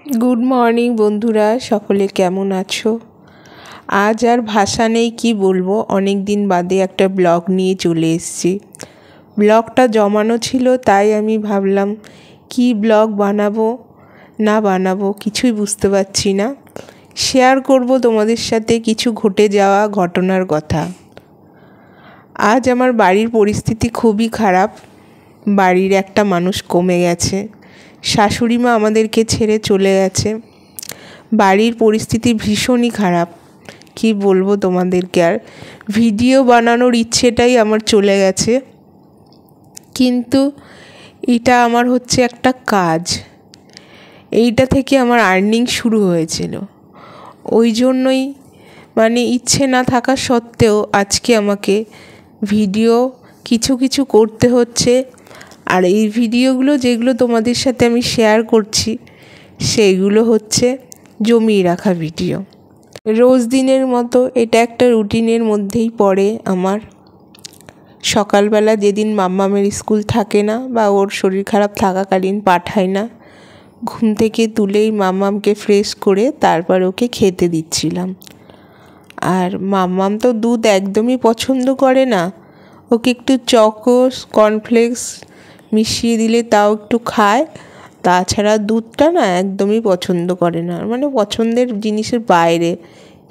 Good morning বন্ধুরা, সকলে কেমন আছো? আজ আর ভাষা নেই কি বলবো, অনেক দিন বাদে একটা ব্লগ নিয়ে চলে এসেছি। ব্লগটা জমানো ছিল, তাই আমি ভাবলাম কি ব্লগ বানাবো না বানাবো কিছুই বুঝতে পারছি না। শেয়ার করব তোমাদের সাথে কিছু ঘটে যাওয়া ঘটনার কথা। আজ আমার বাড়ির পরিস্থিতি খুবই খারাপ। বাড়ির একটা মানুষ কমে গেছে, শাশুড়ি মা আমাদেরকে ছেড়ে চলে গেছে। বাড়ির পরিস্থিতি ভীষণই খারাপ, কি বলবো তোমাদেরকে। আর ভিডিও বানানোর ইচ্ছেটাই আমার চলে গেছে, কিন্তু এটা আমার হচ্ছে একটা কাজ, এইটা থেকে আমার আর্নিং শুরু হয়েছিল। ওই জন্যই ইচ্ছে না থাকা সত্ত্বেও আজকে আমাকে ভিডিও কিছু করতে হচ্ছে। আর এই ভিডিওগুলো যেগুলো তোমাদের সাথে আমি শেয়ার করছি, সেইগুলো হচ্ছে জমিয়ে রাখা ভিডিও। রোজ দিনের মতো এটা একটা রুটিনের মধ্যেই পড়ে আমার। সকালবেলা যেদিন মাম্মামের স্কুল থাকে না বা ওর শরীর খারাপ থাকাকালীন পাঠায় না, ঘুম থেকে তুলেই মাম্মামকে ফ্রেশ করে তারপর ওকে খেতে দিচ্ছিলাম। আর মাম্মাম তো দুধ একদমই পছন্দ করে না, ওকে একটু চকোস কর্নফ্লেক্স মিশিয়ে দিলে তাও একটু খায়, তাছাড়া দুধটা না একদমই পছন্দ করে না, পছন্দের জিনিসের বাইরে।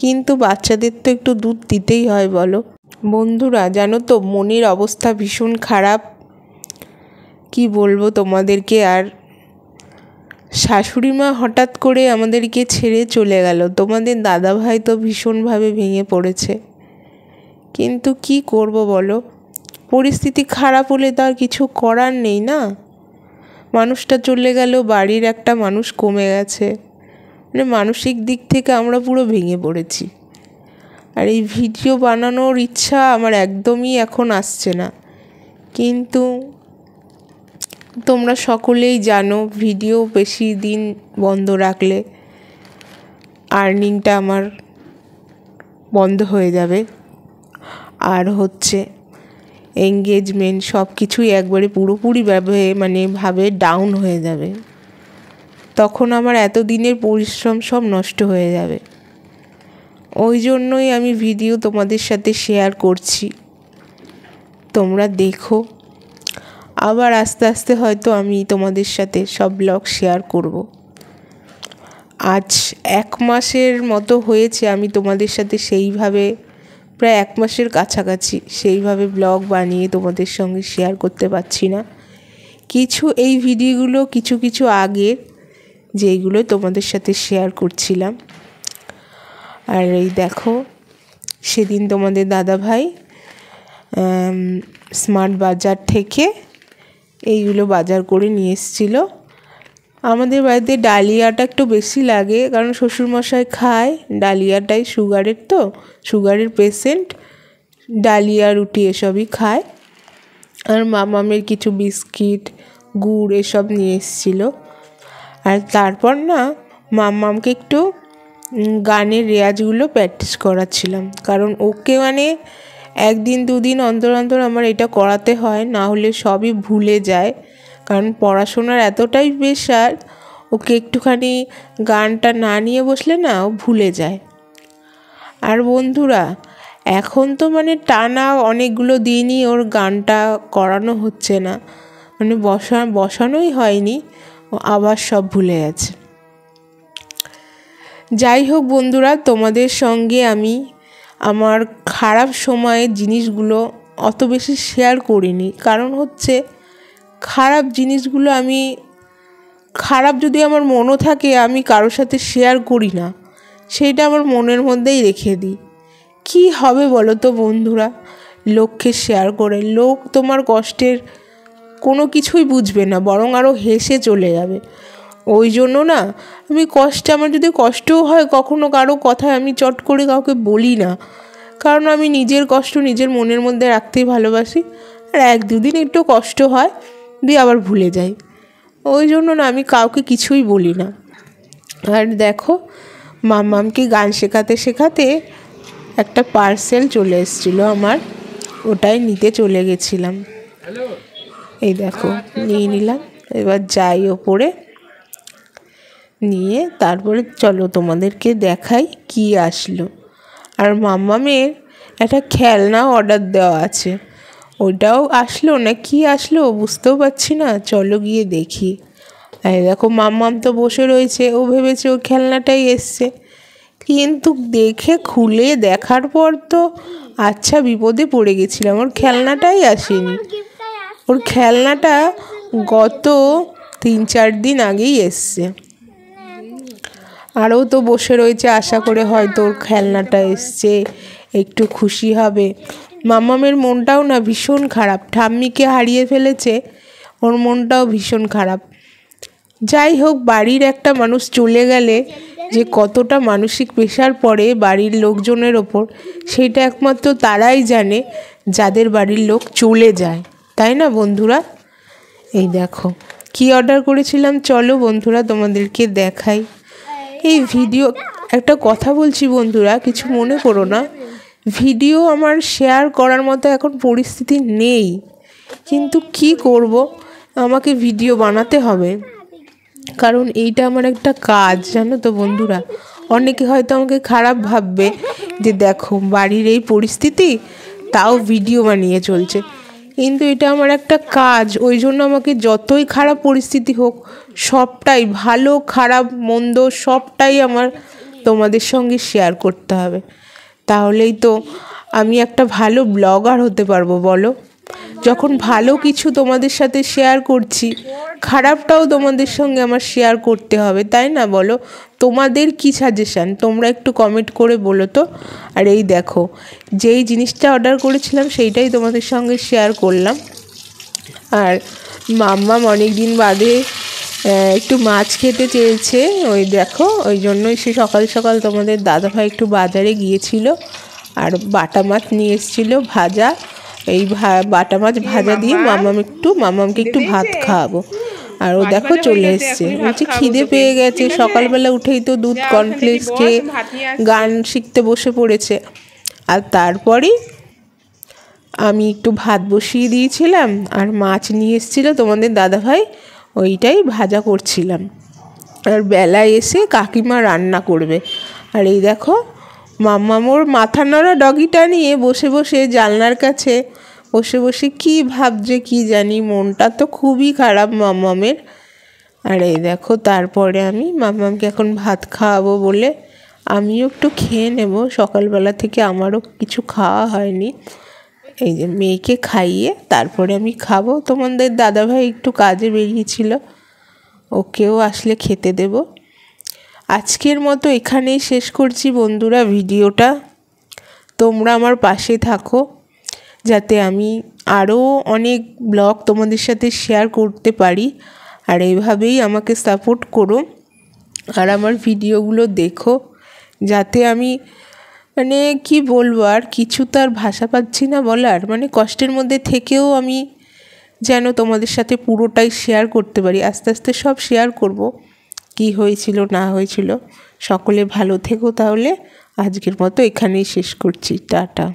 কিন্তু বাচ্চাদের তো একটু দুধ দিতেই হয় বলো। বন্ধুরা জানো তো, মনের অবস্থা ভীষণ খারাপ, কি বলবো তোমাদেরকে। আর শাশুড়ি মা হঠাৎ করে আমাদেরকে ছেড়ে চলে গেল। তোমাদের দাদাভাই তো ভীষণভাবে ভেঙে পড়েছে, কিন্তু কি করব বলো, পরিস্থিতি খারাপ হলে তো আর কিছু করার নেই না। মানুষটা চলে গেল, বাড়ির একটা মানুষ কমে গেছে, মানসিক দিক থেকে আমরা পুরো ভেঙে পড়েছি। আর এই ভিডিও বানানোর ইচ্ছা আমার একদমই এখন আসছে না, কিন্তু তোমরা সকলেই জানো ভিডিও বেশি দিন বন্ধ রাখলে আর্নিংটা আমার বন্ধ হয়ে যাবে। আর হচ্ছে এঙ্গেজমেন্ট সব কিছুই একবারে পুরোপুরি ভাবে ডাউন হয়ে যাবে। তখন আমার এতদিনের পরিশ্রম সব নষ্ট হয়ে যাবে। ওই জন্যই আমি ভিডিও তোমাদের সাথে শেয়ার করছি, তোমরা দেখো। আবার আস্তে আস্তে হয়তো আমি তোমাদের সাথে সব ব্লগ শেয়ার করব। আজ 1 মাসের মতো হয়েছে আমি তোমাদের সাথে সেইভাবে, প্রায় 1 মাসের কাছাকাছি সেইভাবে ব্লগ বানিয়ে তোমাদের সঙ্গে শেয়ার করতে পারছি না। এই ভিডিওগুলো কিছু আগের, যেইগুলো তোমাদের সাথে শেয়ার করছিলাম। আর এই দেখো, সেদিন তোমাদের দাদাভাই স্মার্ট বাজার থেকে এইগুলো বাজার করে নিয়ে এসেছিলো। আমাদের বাড়িতে ডালিয়াটা একটু বেশি লাগে, কারণ শ্বশুরমশাই খায় ডালিয়াটাই, সুগারের পেশেন্ট, ডালিয়া রুটি এসবই খায়। আর মামামের কিছু বিস্কিট গুড় এসব নিয়ে এসেছিলো। আর তারপর না মাম্মামকে একটু গানের রেয়াজগুলো প্র্যাকটিস করাচ্ছিলাম, কারণ ওকে 1 দিন 2 দিন অন্তর অন্তর আমার এটা করাতে হয়, না হলে সবই ভুলে যায়। কারণ পড়াশোনার এতটাই প্রেশার, ওকে একটুখানি গানটা না নিয়ে বসলে না ও ভুলে যায়। আর বন্ধুরা, এখন তো টানা অনেকগুলো দিনই ওর গানটা করানো হচ্ছে না, বসানোই হয়নি, ও আবার সব ভুলে গেছে। যাই হোক বন্ধুরা, তোমাদের সঙ্গে আমি আমার খারাপ সময়ের জিনিসগুলো অত বেশি শেয়ার করিনি, কারণ হচ্ছে খারাপ জিনিসগুলো খারাপ যদি আমার মনও থাকে আমি কারোর সাথে শেয়ার করি না, সেইটা আমার মনের মধ্যেই রেখে দিই। কি হবে বলো তো বন্ধুরা, লোককে শেয়ার করে লোক তোমার কষ্টের কোনো কিছুই বুঝবে না, বরং আরও হেসে চলে যাবে। ওই জন্য না আমি আমার যদি কষ্টও হয় কখনো কারো কথায় আমি চট করে কাউকে বলি না, কারণ আমি নিজের কষ্ট নিজের মনের মধ্যে রাখতেই ভালোবাসি। আর 1-2 দিন একটু কষ্ট হয়, দিয়ে আবার ভুলে যাই। ওই জন্য না আমি কাউকে কিছুই বলি না। আর দেখো, মাম্মামকে গান শেখাতে শেখাতে একটা পার্সেল চলে এসেছিলো আমার, ওটাই নিতে চলে গেছিলাম। এই দেখো নিয়ে নিলাম, এবার যাই ওপরে। নিয়ে তারপরে চলো তোমাদেরকে দেখাই কি আসলো। আর মাম্মামের একটা খেলনা অর্ডার দেওয়া আছে, ওটাও আসলো না কি আসলো বুঝতেও পারছি না, চলো গিয়ে দেখি। এই দেখো মাম্মাম তো বসে রয়েছে, ও ভেবেছে ও খেলনাটাই এসছে, কিন্তু দেখে খুলে দেখার পর তো আচ্ছা বিপদে পড়ে গেছিলাম, ওর খেলনাটাই আসেনি। ওর খেলনাটা গত 3-4 দিন আগেই এসছে। আরও তো বসে রয়েছে আশা করে হয়তো ওর খেলনাটা এসছে, একটু খুশি হবে। মাম্মামের মনটাও না ভীষণ খারাপ, ঠাম্মিকে হারিয়ে ফেলেছে, ওর মনটাও ভীষণ খারাপ। যাই হোক, বাড়ির একটা মানুষ চলে গেলে যে কতটা মানসিক প্রেশার পড়ে বাড়ির লোকজনের ওপর, সেটা একমাত্র তারাই জানে যাদের বাড়ির লোক চলে যায়, তাই না বন্ধুরা? এই দেখো কি অর্ডার করেছিলাম, চলো বন্ধুরা তোমাদেরকে দেখাই। এই ভিডিও একটা কথা বলছি বন্ধুরা, কিছু মনে করো না, ভিডিও আমার শেয়ার করার মতো এখন পরিস্থিতি নেই, কিন্তু কি করব, আমাকে ভিডিও বানাতে হবে, কারণ এইটা আমার একটা কাজ, জানো তো বন্ধুরা। অনেকে হয়তো আমাকে খারাপ ভাববে যে দেখো বাড়ির এই পরিস্থিতি তাও ভিডিও বানিয়ে চলছে, কিন্তু এটা আমার একটা কাজ, ওই জন্য আমাকে যতই খারাপ পরিস্থিতি হোক সবটাই, ভালো খারাপ মন্দ সবটাই আমার তোমাদের সঙ্গে শেয়ার করতে হবে, তাহলেই তো আমি একটা ভালো ব্লগার হতে পারবো বলো। যখন ভালো কিছু তোমাদের সাথে শেয়ার করছি, খারাপটাও তোমাদের সঙ্গে আমার শেয়ার করতে হবে, তাই না বলো? তোমাদের কি সাজেশান তোমরা একটু কমেন্ট করে বলো তো। আর এই দেখো যেই জিনিসটা অর্ডার করেছিলাম সেইটাই তোমাদের সঙ্গে শেয়ার করলাম। আর মাম্মাম অনেক দিন বাদে একটু মাছ খেতে চেয়েছে, ওই দেখো ওই জন্যই সে সকাল সকাল তোমাদের দাদাভাই একটু বাজারে গিয়েছিল আর বাটা মাছ নিয়ে এসেছিলো ভাজা। এই বাটা মাছ ভাজা দিয়ে মাম্মামকে একটু ভাত খাওয়াবো। আর ও দেখো চলে এসছে, বলছে খিদে পেয়ে গেছে, সকালবেলা উঠেই তো দুধ কর্নফ্লেক্স খেয়ে গান শিখতে বসে পড়েছে। আর তারপরেই আমি একটু ভাত বসিয়ে দিয়েছিলাম আর মাছ নিয়ে এসেছিলো তোমাদের দাদাভাই, ওইটাই ভাজা করছিলাম। আর বেলায় এসে কাকিমা রান্না করবে। আর এই দেখো মাম্মামোর মাথা নড়া ডগিটা নিয়ে বসে বসে জানলার কাছে বসে বসে কী ভাবছে কি জানি, মনটা তো খুবই খারাপ মাম্মামের। আর এই দেখো তারপরে আমি মাম্মামকে এখন ভাত খাওয়াবো বলে আমিও একটু খেয়ে নেব, সকালবেলা থেকে আমারও কিছু খাওয়া হয়নি। এই যে মেয়েকে খাইয়ে তারপরে আমি খাবো। তোমাদের দাদাভাই একটু কাজে বেরিয়েছিল, ওকেও আসলে খেতে দেব। আজকের মতো এখানেই শেষ করছি বন্ধুরা ভিডিওটা। তোমরা আমার পাশে থাকো যাতে আমি আরও অনেক ব্লগ তোমাদের সাথে শেয়ার করতে পারি, আর এইভাবেই আমাকে সাপোর্ট করো আর আমার ভিডিওগুলো দেখো, যাতে আমি মানে কি বলবো, আর কিছু তো আর ভাষা পাচ্ছি না বলার, মানে কষ্টের মধ্যে থেকেও আমি যেন তোমাদের সাথে পুরোটাই শেয়ার করতে পারি। আস্তে আস্তে সব শেয়ার করব, কি হয়েছিল না হয়েছিল। সকলে ভালো থেকো, তাহলে আজকের মতো এখানেই শেষ করছি, টাটা।